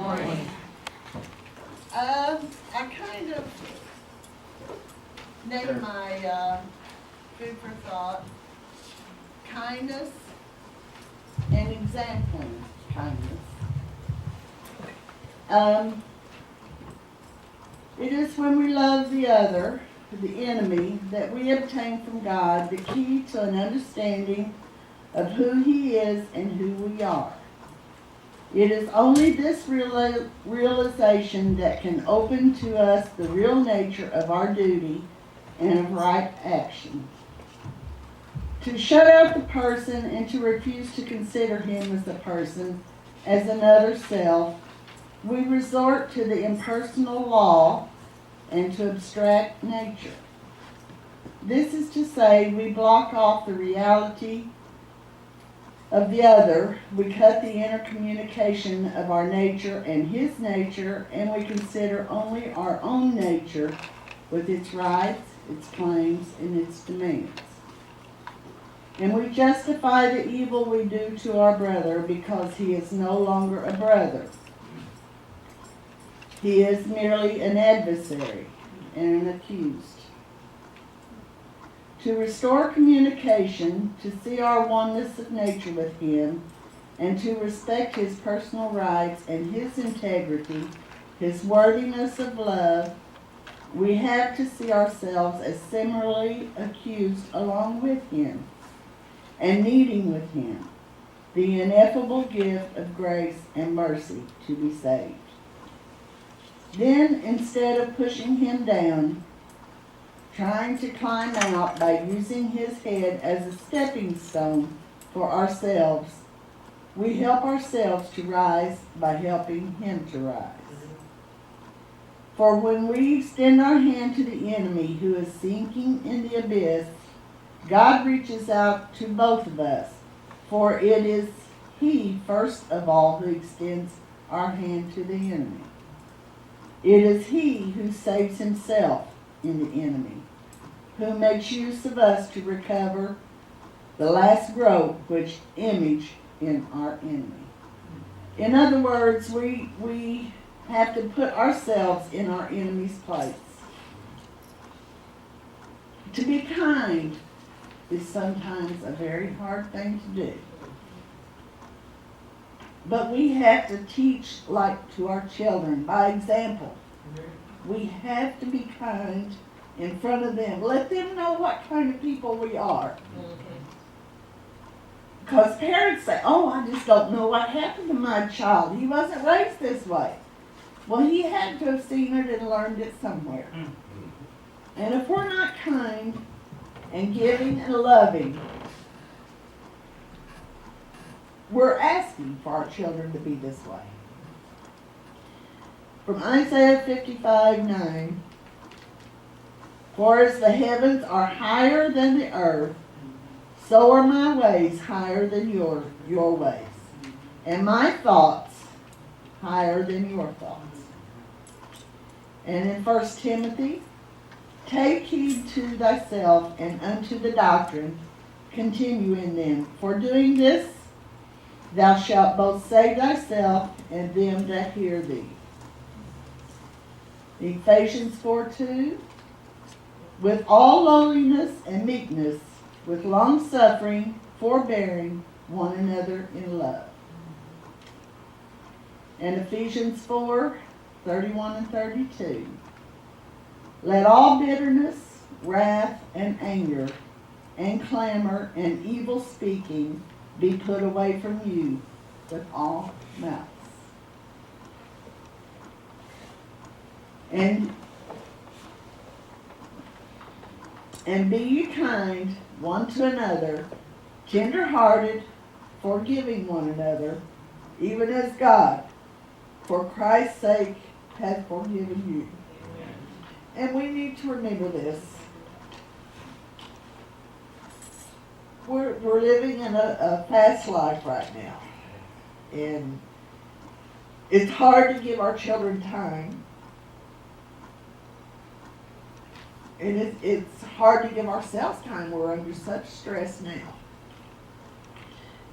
Morning. I kind of named my food for thought kindness and exempling kindness. It is when we love the other, the enemy, that we obtain from God the key to an understanding of who He is and who we are. It is only this realization that can open to us the real nature of our duty and of right action. To shut out the person and to refuse to consider him as a person, as another self, we resort to the impersonal law and to abstract nature. This is to say, we block off the reality of the other, we cut the intercommunication of our nature and his nature, and we consider only our own nature with its rights, its claims, and its demands. And we justify the evil we do to our brother because he is no longer a brother. He is merely an adversary and an accused. To restore communication, to see our oneness of nature with him, and to respect his personal rights and his integrity, his worthiness of love, we have to see ourselves as similarly accused along with him, and needing with him the ineffable gift of grace and mercy to be saved. Then, instead of pushing him down, trying to climb out by using his head as a stepping stone for ourselves, we help ourselves to rise by helping him to rise. For when we extend our hand to the enemy who is sinking in the abyss, God reaches out to both of us, for it is He, first of all, who extends our hand to the enemy. It is He who saves Himself in the enemy, who makes use of us to recover the last grope which image in our enemy. In other words, we have to put ourselves in our enemy's place. To be kind is sometimes a very hard thing to do. But we have to teach like to our children by example. We have to be kind in front of them. Let them know what kind of people we are. Because parents say, oh, I just don't know what happened to my child. He wasn't raised this way. Well, he had to have seen it and learned it somewhere. And if we're not kind and giving and loving, we're asking for our children to be this way. From Isaiah 55:9, for as the heavens are higher than the earth, so are my ways higher than your ways, and my thoughts higher than your thoughts. And in 1 Timothy, take heed to thyself and unto the doctrine, continue in them. For doing this, thou shalt both save thyself and them that hear thee. Ephesians 4:2, with all lowliness and meekness, with long suffering, forbearing one another in love. And Ephesians 4:31 and 32. Let all bitterness, wrath, and anger, and clamor, and evil speaking be put away from you with all malice. And be ye kind one to another, tender-hearted, forgiving one another, even as God, for Christ's sake, hath forgiven you. And we need to remember this. We're living in a fast life right now. And it's hard to give our children time. And it's hard to give ourselves time. We're under such stress now.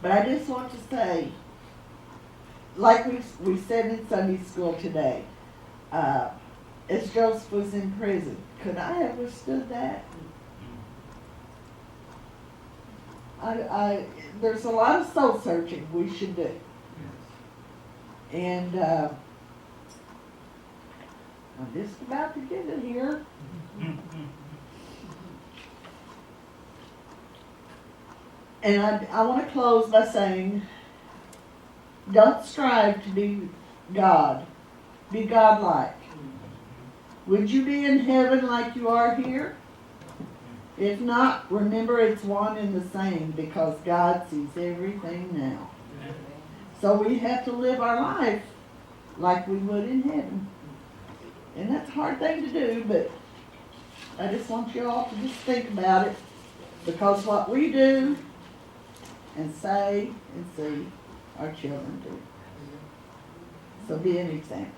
But I just want to say, like we said in Sunday school today, as Joseph was in prison, could I have withstood that? There's a lot of soul searching we should do. And I'm just about to get it here. And I want to close by saying, don't strive to be God. Be God-like. Would you be in heaven like you are here? If not, remember it's one and the same, because God sees everything now. So we have to live our life like we would in heaven. And that's a hard thing to do, but I just want you all to just think about it, because what we do and say and see, our children do. So be an example.